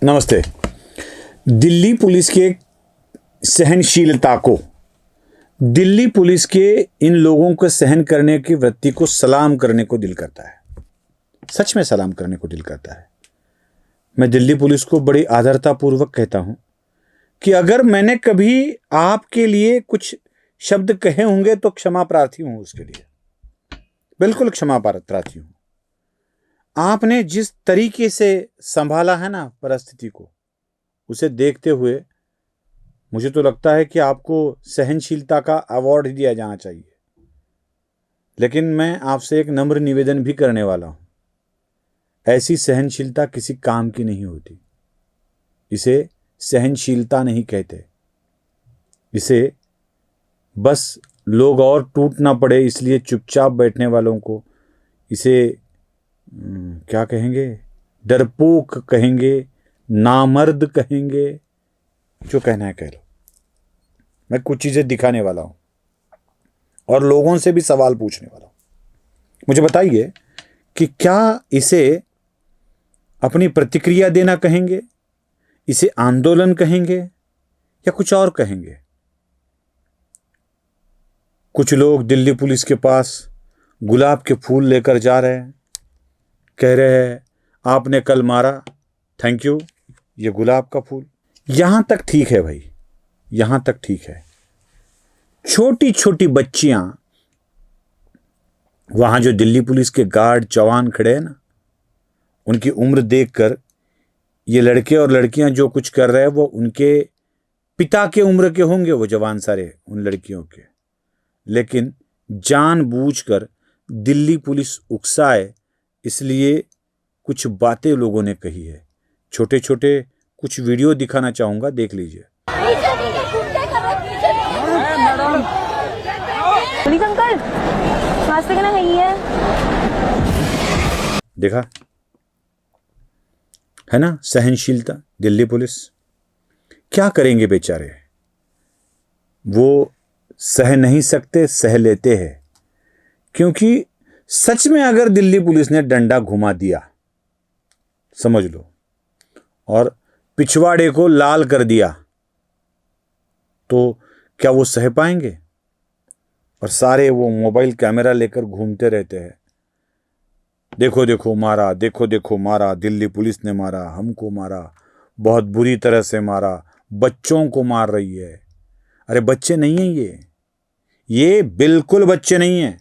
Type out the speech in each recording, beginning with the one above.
नमस्ते। दिल्ली पुलिस के सहनशीलता को, दिल्ली पुलिस के इन लोगों को सहन करने की वृत्ति को सलाम करने को दिल करता है। सच में सलाम करने को दिल करता है। मैं दिल्ली पुलिस को बड़ी आदरतापूर्वक कहता हूं कि अगर मैंने कभी आपके लिए कुछ शब्द कहे होंगे तो क्षमा प्रार्थी हूं, उसके लिए बिल्कुल क्षमा प्रार्थी हूं। आपने जिस तरीके से संभाला है ना परिस्थिति को, उसे देखते हुए मुझे तो लगता है कि आपको सहनशीलता का अवार्ड ही दिया जाना चाहिए। लेकिन मैं आपसे एक नम्र निवेदन भी करने वाला हूं। ऐसी सहनशीलता किसी काम की नहीं होती। इसे सहनशीलता नहीं कहते। इसे बस लोग और टूट ना पड़े इसलिए चुपचाप बैठने वालों को इसे क्या कहेंगे, डरपोक कहेंगे, नामर्द कहेंगे, जो कहना है कह लो। मैं कुछ चीजें दिखाने वाला हूं और लोगों से भी सवाल पूछने वाला हूं। मुझे बताइए कि क्या इसे अपनी प्रतिक्रिया देना कहेंगे, इसे आंदोलन कहेंगे या कुछ और कहेंगे। कुछ लोग दिल्ली पुलिस के पास गुलाब के फूल लेकर जा रहे हैं, कह रहे हैं आपने कल मारा, थैंक यू, ये गुलाब का फूल। यहां तक ठीक है भाई, यहां तक ठीक है। छोटी छोटी बच्चियां, वहां जो दिल्ली पुलिस के गार्ड जवान खड़े हैं ना, उनकी उम्र देखकर ये लड़के और लड़कियां जो कुछ कर रहे हैं वो उनके पिता के उम्र के होंगे, वो जवान सारे उन लड़कियों के। लेकिन जानबूझकर दिल्ली पुलिस उकसाए इसलिए कुछ बातें लोगों ने कही है। छोटे छोटे कुछ वीडियो दिखाना चाहूंगा, देख लीजिए। पुलिस अंकल, रास्ते के ना गई है। देखा है ना सहनशीलता। दिल्ली पुलिस क्या करेंगे बेचारे, वो सह नहीं सकते, सह लेते हैं। क्योंकि सच में अगर दिल्ली पुलिस ने डंडा घुमा दिया, समझ लो, और पिछवाड़े को लाल कर दिया, तो क्या वो सह पाएंगे? और सारे वो मोबाइल कैमरा लेकर घूमते रहते हैं, देखो देखो मारा, देखो देखो मारा, दिल्ली पुलिस ने मारा, हमको मारा, बहुत बुरी तरह से मारा, बच्चों को मार रही है। अरे बच्चे नहीं हैं ये बिल्कुल बच्चे नहीं हैं।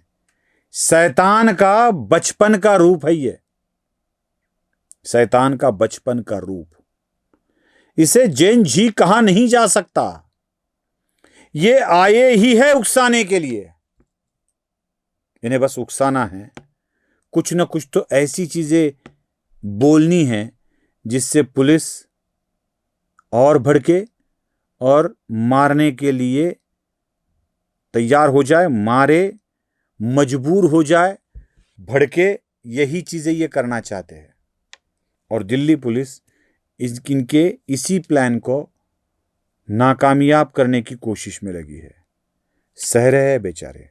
शैतान का बचपन का रूप है ये, शैतान का बचपन का रूप। इसे जेन जी कहा नहीं जा सकता। ये आए ही है उकसाने के लिए। इन्हें बस उकसाना है, कुछ ना कुछ तो ऐसी चीजें बोलनी है जिससे पुलिस और भड़के और मारने के लिए तैयार हो जाए, मारे, मजबूर हो जाए, भड़के। यही चीजें ये करना चाहते हैं। और दिल्ली पुलिस इनके इसी प्लान को नाकामयाब करने की कोशिश में लगी है। सह रहे हैं बेचारे,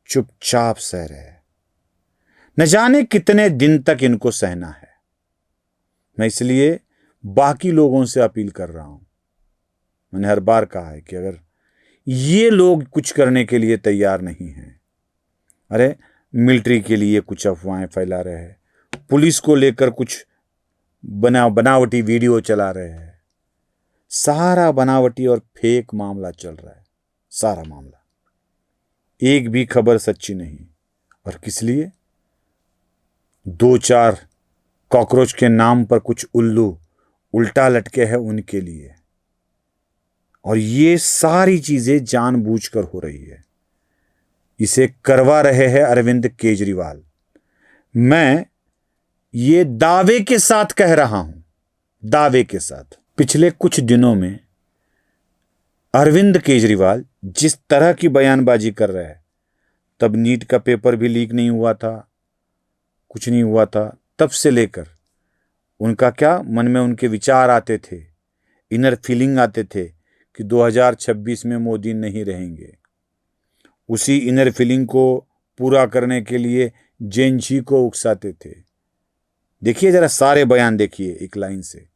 चुपचाप सह रहे हैं। न जाने कितने दिन तक इनको सहना है। मैं इसलिए बाकी लोगों से अपील कर रहा हूं। मैंने हर बार कहा है कि अगर ये लोग कुछ करने के लिए तैयार नहीं हैं, अरे मिलिट्री के लिए कुछ अफवाहें फैला रहे हैं, पुलिस को लेकर कुछ बनावटी वीडियो चला रहे हैं, सारा बनावटी और फेक मामला चल रहा है, सारा मामला। एक भी खबर सच्ची नहीं। और किस लिए? 2-4 कॉकरोच के नाम पर कुछ उल्लू उल्टा लटके हैं, उनके लिए। और ये सारी चीजें जानबूझकर हो रही है। इसे करवा रहे हैं अरविंद केजरीवाल। मैं ये दावे के साथ कह रहा हूं, दावे के साथ। पिछले कुछ दिनों में अरविंद केजरीवाल जिस तरह की बयानबाजी कर रहे हैं, तब नीट का पेपर भी लीक नहीं हुआ था, कुछ नहीं हुआ था। तब से लेकर उनका क्या मन में उनके विचार आते थे, इनर फीलिंग आते थे कि 2026 में मोदी नहीं रहेंगे। उसी इनर फीलिंग को पूरा करने के लिए जेन जी को उकसाते थे। देखिए जरा सारे बयान देखिए एक लाइन से।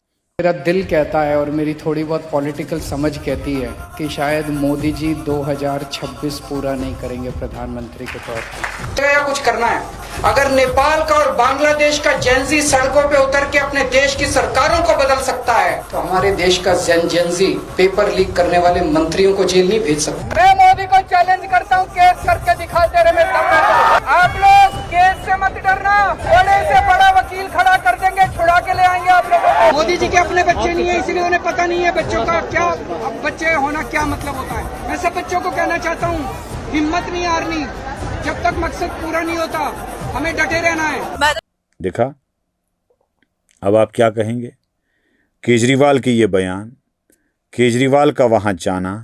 मेरा दिल कहता है और मेरी थोड़ी बहुत पॉलिटिकल समझ कहती है कि शायद मोदी जी 2026 पूरा नहीं करेंगे प्रधानमंत्री के तौर पर। या कुछ करना है। अगर नेपाल का और बांग्लादेश का जेनजी सड़कों पे उतर के अपने देश की सरकारों को बदल सकता है तो हमारे देश का जेनजी पेपर लीक करने वाले मंत्रियों को जेल नहीं भेज सकता। मैं मोदी को चैलेंज करता हूँ, केस करके दिखा दे रहे आप लोग। केस से मत डरना, बड़े से बड़ा वकील खड़ा कर देंगे, छुड़ा के ले आएंगे आप लोगों को। मोदी जी के अपने बच्चे नहीं है, इसलिए उन्हें पता नहीं है बच्चों का क्या, बच्चे होना क्या मतलब होता है। मैं सब बच्चों को कहना चाहता हूँ, हिम्मत नहीं हारनी, जब तक मकसद पूरा नहीं होता हमें डटे रहना है। देखा, अब आप क्या कहेंगे? केजरीवाल के ये बयान, केजरीवाल का वहां जाना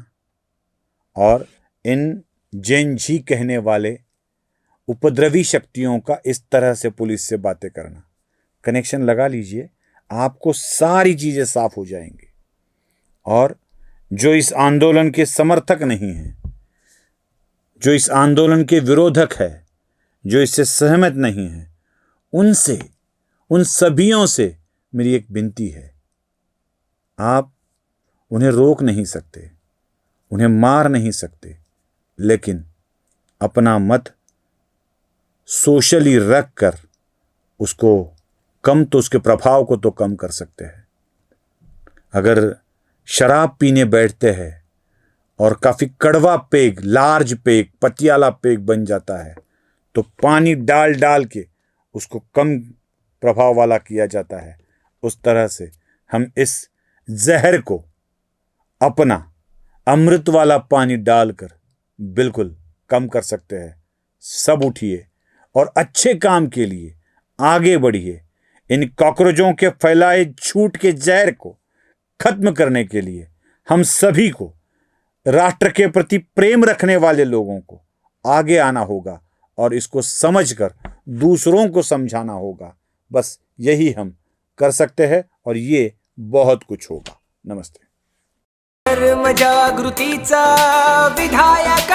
और इन जेन जी कहने वाले उपद्रवी शक्तियों का इस तरह से पुलिस से बातें करना, कनेक्शन लगा लीजिए, आपको सारी चीजें साफ हो जाएंगी। और जो इस आंदोलन के समर्थक नहीं हैं, जो इस आंदोलन के विरोधक है, जो इससे सहमत नहीं है, उनसे, उन सभियों से मेरी एक विनती है, आप उन्हें रोक नहीं सकते, उन्हें मार नहीं सकते, लेकिन अपना मत सोशली रख कर उसको कम, तो उसके प्रभाव को तो कम कर सकते हैं। अगर शराब पीने बैठते हैं और काफ़ी कड़वा peg, large peg, Patiala peg बन जाता है, तो पानी डाल डाल के उसको कम प्रभाव वाला किया जाता है। उस तरह से हम इस जहर को अपना अमृत वाला पानी डालकर बिल्कुल कम कर सकते हैं। सब उठिए और अच्छे काम के लिए आगे बढ़िए। इन कॉकरोचों के फैलाए झूठ के जहर को खत्म करने के लिए हम सभी को, राष्ट्र के प्रति प्रेम रखने वाले लोगों को आगे आना होगा और इसको समझकर दूसरों को समझाना होगा। बस यही हम कर सकते हैं और ये बहुत कुछ होगा। नमस्ते। धर्म जागृतीचा विधायक